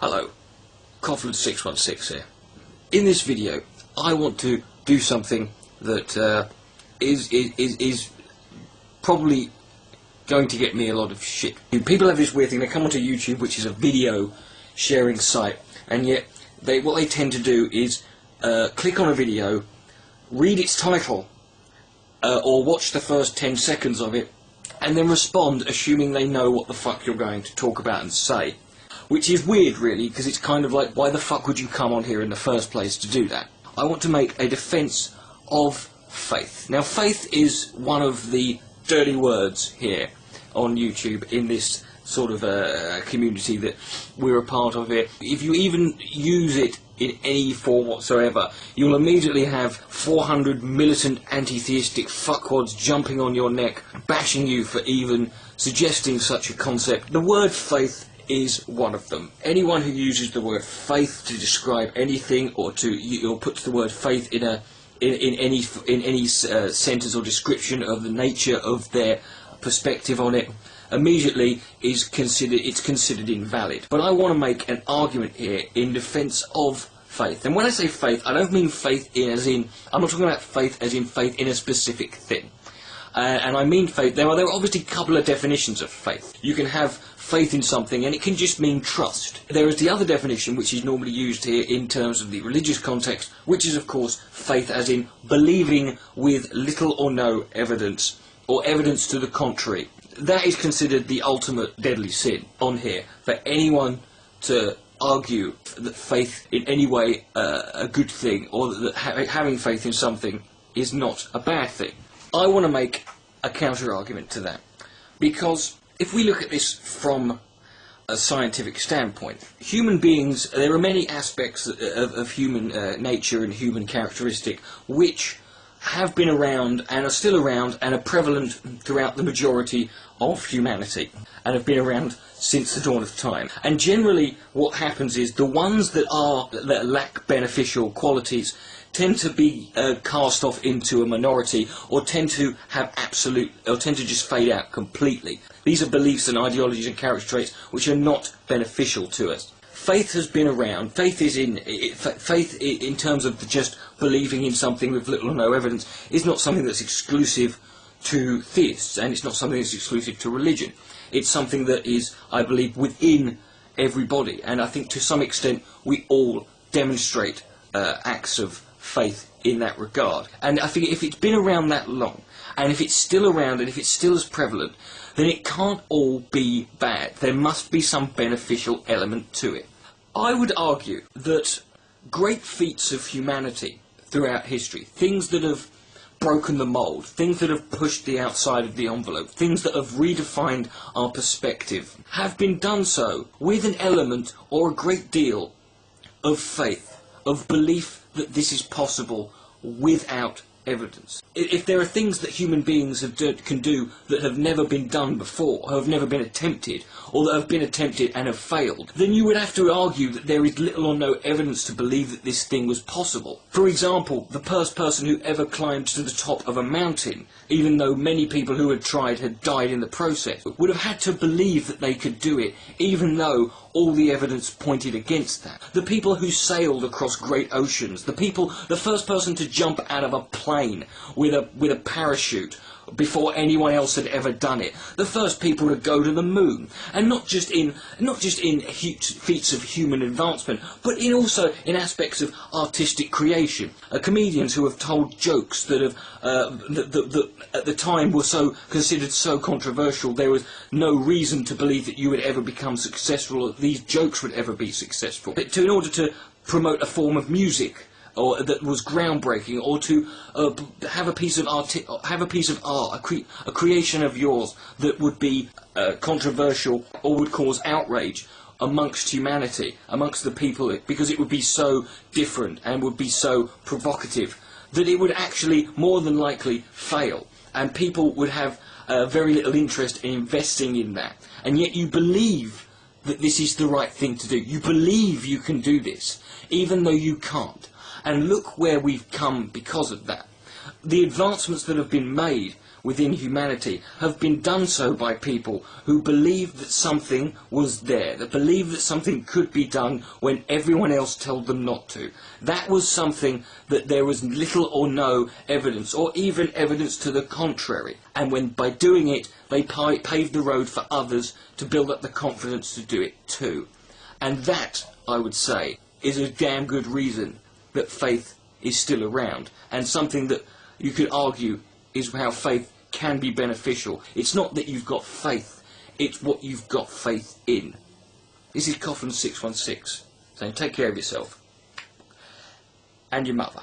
Hello, Coughlin616 here. In this video, I want to do something that is probably going to get me a lot of shit. People have this weird thing, they come onto YouTube, which is a video sharing site, and yet what they tend to do is click on a video, read its title, or watch the first 10 seconds of it, and then respond assuming they know what the fuck you're going to talk about and say. Which is weird, really, because it's kind of like, why the fuck would you come on here in the first place to do that? I want to make a defence of faith. Now, faith is one of the dirty words here on YouTube in this sort of community that we're a part of here. If you even use it in any form whatsoever, you'll immediately have 400 militant anti-theistic fuckwads jumping on your neck, bashing you for even suggesting such a concept. The word faith is one of them. Anyone who uses the word faith to describe anything, or puts the word faith in any sentence or description of the nature of their perspective on it, immediately is considered invalid. But I want to make an argument here in defence of faith. And when I say faith, I don't mean faith I'm not talking about faith as in faith in a specific thing. And I mean faith, there are obviously a couple of definitions of faith. You can have faith in something and it can just mean trust. There is the other definition, which is normally used here in terms of the religious context, which is of course faith as in believing with little or no evidence, or evidence to the contrary. That is considered the ultimate deadly sin on here, for anyone to argue that faith in any way a good thing, or that having faith in something is not a bad thing. I want to make a counter-argument to that, because if we look at this from a scientific standpoint, human beings, there are many aspects of human nature and human characteristic which have been around and are still around and are prevalent throughout the majority of humanity and have been around since the dawn of time. And generally what happens is the ones that lack beneficial qualities tend to be cast off into a minority, or tend to just fade out completely. These are beliefs and ideologies and character traits which are not beneficial to us. Faith has been around. Faith in terms of just believing in something with little or no evidence is not something that's exclusive to theists, and it's not something that's exclusive to religion. It's something that is, I believe, within everybody, and I think to some extent we all demonstrate acts of faith in that regard. And I think if it's been around that long, and if it's still around, and if it's still as prevalent, then it can't all be bad. There must be some beneficial element to it. I would argue that great feats of humanity throughout history, things that have broken the mould, things that have pushed the outside of the envelope, things that have redefined our perspective, have been done so with an element or a great deal of faith, of belief that this is possible without evidence. If there are things that human beings can do that have never been done before, have never been attempted, or that have been attempted and have failed, then you would have to argue that there is little or no evidence to believe that this thing was possible. For example, the first person who ever climbed to the top of a mountain, even though many people who had tried had died in the process, would have had to believe that they could do it, even though all the evidence pointed against that. The people who sailed across great oceans, the first person to jump out of a plane with a parachute before anyone else had ever done it, the first people to go to the moon, and not just in feats of human advancement, but also in aspects of artistic creation. Comedians who have told jokes that at the time were considered so controversial there was no reason to believe that you would ever become successful, or that these jokes would ever be successful. In order to promote a form of music or that was groundbreaking, or to have a piece of art, a creation of yours that would be controversial or would cause outrage amongst humanity, amongst the people, because it would be so different and would be so provocative that it would actually more than likely fail, and people would have very little interest in investing in that. And yet you believe that this is the right thing to do. You believe you can do this, even though you can't. And look where we've come because of that. The advancements that have been made within humanity have been done so by people who believed that something was there, that believed that something could be done when everyone else told them not to. That was something that there was little or no evidence, or even evidence to the contrary. And when by doing it, they paved the road for others to build up the confidence to do it too. And that, I would say, is a damn good reason that faith is still around, and something that you could argue is how faith can be beneficial. It's not that you've got faith, it's what you've got faith in. This is Coffin 616 saying take care of yourself and your mother.